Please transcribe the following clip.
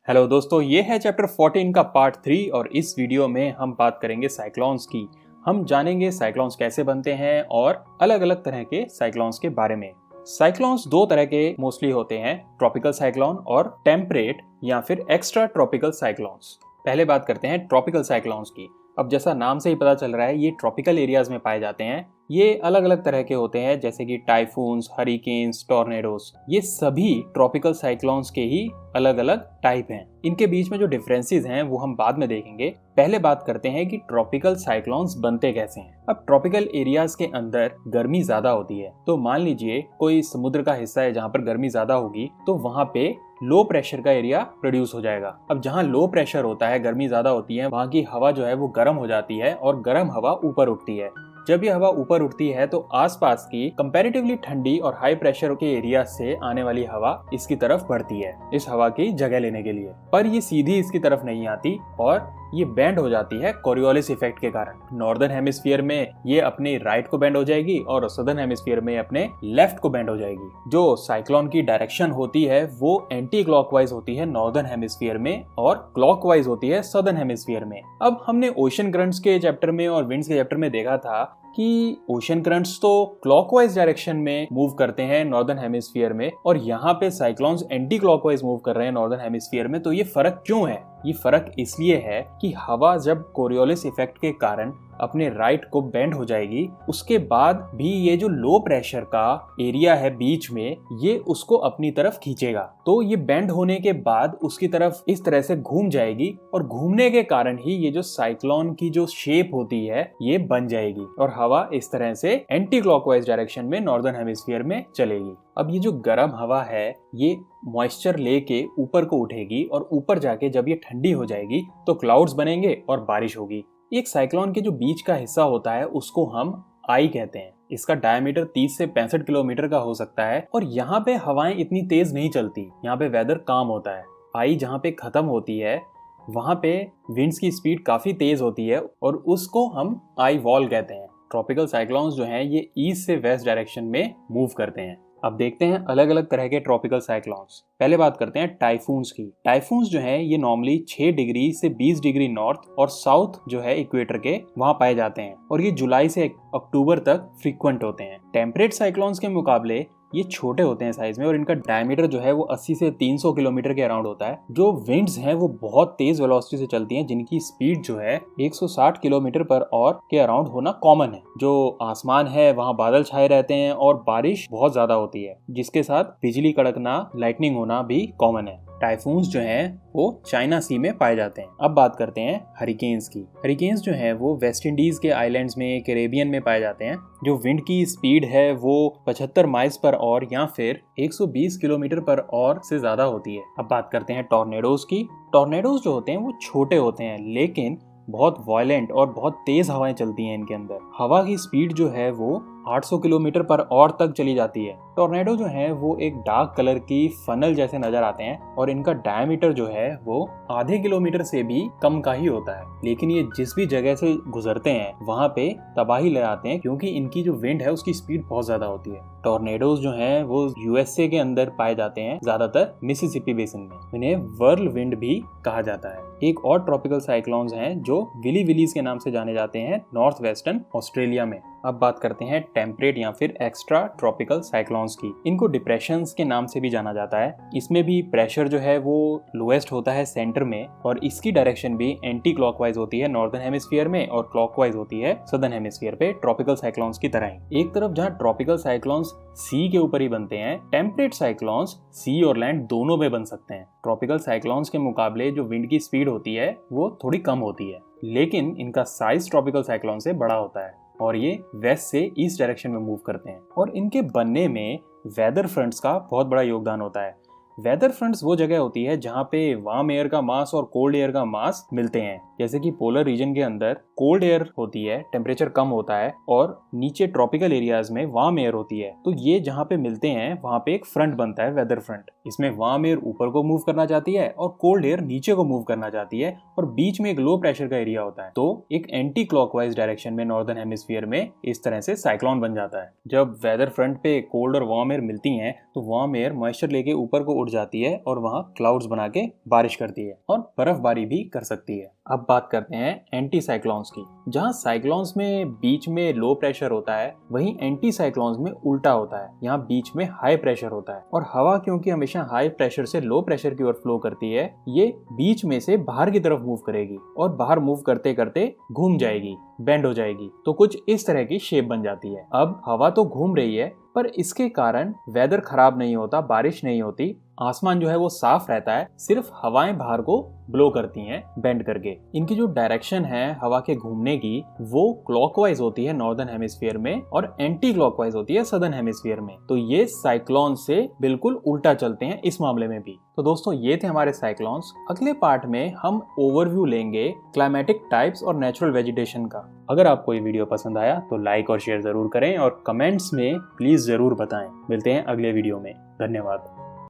Hello दोस्तों, ये है चैप्टर 14 का पार्ट 3 और इस वीडियो में हम बात करेंगे साइक्लोन्स की। हम जानेंगे साइक्लोन्स कैसे बनते हैं और अलग अलग तरह के साइक्लोन्स के बारे में। साइक्लोन्स दो तरह के मोस्टली होते हैं, ट्रॉपिकल साइक्लोन और टेम्परेट या फिर एक्स्ट्रा ट्रॉपिकल साइक्लोन्स। पहले बात करते हैं ट्रॉपिकल साइक्लोन्स की। अब जैसा नाम से ही पता चल रहा है, ये ट्रॉपिकल एरियाज में पाए जाते हैं। ये अलग अलग तरह के होते हैं, जैसे कि टाइफून्स, हरिकेन्स, टॉर्नेडोज। ये सभी ट्रॉपिकल साइक्लोन्स के ही अलग अलग टाइप हैं। इनके बीच में जो डिफरेंसेस हैं वो हम बाद में देखेंगे। पहले बात करते हैं कि ट्रॉपिकल साइक्लोन्स बनते कैसे हैं। अब ट्रॉपिकल एरियाज के अंदर गर्मी ज्यादा होती है, तो मान लीजिए कोई समुद्र का हिस्सा है जहाँ पर गर्मी ज्यादा होगी, तो वहाँ पे लो प्रेशर का एरिया प्रोड्यूस हो जाएगा। अब जहाँ लो प्रेशर होता है, गर्मी ज्यादा होती है, वहाँ की हवा जो है वो गर्म हो जाती है और गर्म हवा ऊपर उठती है। जब ये हवा ऊपर उठती है तो आसपास की कंपैरेटिवली ठंडी और हाई प्रेशर के एरिया से आने वाली हवा इसकी तरफ बढ़ती है, इस हवा की जगह लेने के लिए। पर ये सीधी इसकी तरफ नहीं आती और ये बेंड हो जाती है कोरियोलिस इफेक्ट के कारण। नॉर्दर्न हेमिस्फीयर में ये अपने राइट को बेंड हो जाएगी और सदर्न हेमिस्फीयर में अपने लेफ्ट को बेंड हो जाएगी। जो साइक्लोन की डायरेक्शन होती है वो एंटी क्लॉकवाइज होती है नॉर्दर्न हेमिस्फीयर में और क्लॉकवाइज होती है सदर्न हेमिस्फीयर में। अब हमने ओशन करंट्स के चैप्टर में और विंड्स के चैप्टर में देखा था कि ओशन करंट्स तो क्लॉकवाइज डायरेक्शन में मूव करते हैं नॉर्दर्न हेमिस्फीयर में, और यहाँ पे साइक्लोन्स एंटी क्लॉकवाइज मूव कर रहे हैं नॉर्दर्न हेमिस्फीयर में। तो ये फर्क क्यों है? ये फर्क इसलिए है कि हवा जब कोरियोलिस इफेक्ट के कारण अपने राइट को बेंड हो जाएगी, उसके बाद भी ये जो लो प्रेशर का एरिया है बीच में, ये उसको अपनी तरफ खींचेगा। तो ये बेंड होने के बाद उसकी तरफ इस तरह से घूम जाएगी और घूमने के कारण ही ये जो साइक्लोन की जो शेप होती है ये बन जाएगी और हवा इस तरह से एंटी क्लॉकवाइज डायरेक्शन में नॉर्दर्न हेमिस्फीयर में चलेगी। अब ये जो गर्म हवा है ये मॉइस्चर लेके ऊपर को उठेगी और ऊपर जाके जब ये ठंडी हो जाएगी तो क्लाउड्स बनेंगे और बारिश होगी। एक साइक्लोन के जो बीच का हिस्सा होता है उसको हम आई कहते हैं। इसका डायमीटर 30 से 65 किलोमीटर का हो सकता है और यहाँ पे हवाएं इतनी तेज नहीं चलती, यहाँ पे वेदर काम होता है। आई जहाँ पे खत्म होती है वहाँ पे विंड्स की स्पीड काफी तेज होती है और उसको हम आई वॉल कहते हैं। ट्रॉपिकल साइक्लोन्स जो हैं ये ईस्ट से वेस्ट डायरेक्शन में मूव करते हैं। अब देखते हैं अलग अलग तरह के ट्रॉपिकल साइक्लोन्स। पहले बात करते हैं टाइफून्स की। टाइफून्स जो है ये नॉर्मली 6 डिग्री से 20 डिग्री नॉर्थ और साउथ जो है इक्वेटर के वहां पाए जाते हैं और ये जुलाई से अक्टूबर तक फ्रीक्वेंट होते हैं। टेम्परेट साइक्लोन्स के मुकाबले ये छोटे होते हैं साइज में और इनका डायमीटर जो है वो 80 से 300 किलोमीटर के अराउंड होता है। जो विंड्स हैं वो बहुत तेज वेलोसिटी से चलती हैं, जिनकी स्पीड जो है 160 किलोमीटर पर आवर के अराउंड होना कॉमन है। जो आसमान है वहाँ बादल छाए रहते हैं और बारिश बहुत ज्यादा होती है, जिसके साथ बिजली कड़कना, लाइटनिंग होना भी कॉमन है। टाइफून्स जो हैं वो चाइना सी में पाए जाते हैं। अब बात करते हैं हरिकेन्स की। हरिकेन्स जो हैं वो वेस्ट इंडीज के आइलैंड्स में, कैरेबियन में पाए जाते हैं। जो विंड की स्पीड है वो 75 माइल्स पर आवर या फिर 120 किलोमीटर पर आवर से ज्यादा होती है। अब बात करते हैं टॉर्नेडोज की। टॉर्नेडोज जो होते हैं वो छोटे होते हैं लेकिन बहुत वायलेंट और बहुत तेज हवाएं चलती हैं इनके अंदर। हवा की स्पीड जो है वो 800 किलोमीटर पर आवर तक चली जाती है। टॉर्नेडो जो है वो एक डार्क कलर की फनल जैसे नजर आते हैं और इनका डायमीटर जो है वो आधे किलोमीटर से भी कम का ही होता है, लेकिन ये जिस भी जगह से गुजरते हैं वहाँ पे तबाही ले आते हैं क्योंकि इनकी जो विंड है उसकी स्पीड बहुत ज्यादा होती है। टॉर्नेडोज जो हैं वो यूएसए के अंदर पाए जाते हैं, ज्यादातर मिसिसिपी बेसिन में। इन्हें वर्ल विंड भी कहा जाता है। एक और ट्रॉपिकल साइक्लोन्स हैं जो विली विलीज के नाम से जाने जाते हैं नॉर्थ वेस्टर्न ऑस्ट्रेलिया में। अब बात करते हैं टेम्परेट या फिर एक्स्ट्रा ट्रॉपिकल साइक्लोन्स की। इनको डिप्रेशंस के नाम से भी जाना जाता है। इसमें भी प्रेशर जो है वो लोएस्ट होता है सेंटर में और इसकी डायरेक्शन भी एंटी क्लॉकवाइज होती है नॉर्दर्न हेमिस्फीयर में और क्लॉकवाइज होती है सदर्न हेमिस्फीयर पे, ट्रॉपिकल साइक्लोन्स की तरह ही। एक तरफ जहाँ ट्रॉपिकल साइक्लोन्स सी के ऊपर ही बनते हैं, टेम्परेट साइक्लोन्स सी और लैंड दोनों में बन सकते हैं। ट्रॉपिकल साइक्लोन्स के मुकाबले जो विंड की स्पीड होती है वो थोड़ी कम होती है, लेकिन इनका साइज ट्रॉपिकल साइक्लोन से बड़ा होता है और ये वेस्ट से ईस्ट डायरेक्शन में मूव करते हैं। और इनके बनने में वेदर फ्रंट्स का बहुत बड़ा योगदान होता है। वेदर फ्रंट्स वो जगह होती है जहाँ पे वार्म एयर का मास और कोल्ड एयर का मास मिलते हैं। जैसे कि पोलर रीजन के अंदर कोल्ड एयर होती है, टेम्परेचर कम होता है, और नीचे ट्रॉपिकल एरियाज में वार्म एयर होती है। तो ये जहाँ पे मिलते हैं वहाँ पे एक फ्रंट बनता है, वेदर फ्रंट। इसमें वार्म एयर ऊपर को मूव करना चाहती है और कोल्ड एयर नीचे को मूव करना चाहती है, और बीच में एक लो प्रेशर का एरिया होता है। तो एक एंटी क्लॉकवाइज डायरेक्शन में नॉर्दर्न हेमिस्फीयर में इस तरह से साइक्लोन बन जाता है। जब वेदर फ्रंट पे कोल्ड और वार्म एयर मिलती हैं तो वार्म एयर मॉइस्चर लेके ऊपर को उड़ जाती है और वहाँ क्लाउड्स बना के बारिश करती है और बर्फबारी भी कर सकती है। अब बात करते हैं एंटी साइक्लोन्स की। जहाँ साइक्लोन्स में बीच में लो प्रेशर होता है, वहीं एंटी साइक्लोन्स में उल्टा होता है। यहाँ बीच में हाई प्रेशर होता है, और हवा क्योंकि हमेशा हाई प्रेशर से लो प्रेशर की ओर फ्लो करती है, ये बीच में से बाहर की तरफ मूव करेगी और बाहर मूव करते करते घूम जाएगी, बेंड हो जाएगी। तो कुछ इस तरह की शेप बन जाती है। अब हवा तो घूम रही है, पर इसके कारण वेदर खराब नहीं होता, बारिश नहीं होती, आसमान जो है वो साफ रहता है। सिर्फ हवाएं बाहर को ब्लो करती हैं बेंड करके। इनकी जो डायरेक्शन है हवा के घूमने की, वो क्लॉकवाइज होती है नॉर्दर्न हेमिस्फीयर में और एंटी क्लॉकवाइज होती है सदर्न हेमिस्फीयर में। तो ये साइक्लोन से बिल्कुल उल्टा चलते हैं इस मामले में भी। तो दोस्तों ये थे हमारे साइक्लोन्स। अगले पार्ट में हम ओवरव्यू लेंगे क्लाइमेटिक टाइप्स और नेचुरल वेजिटेशन का। अगर आपको ये वीडियो पसंद आया तो लाइक और शेयर जरूर करें और कमेंट्स में प्लीज जरूर बताएं। मिलते हैं अगले वीडियो में। धन्यवाद।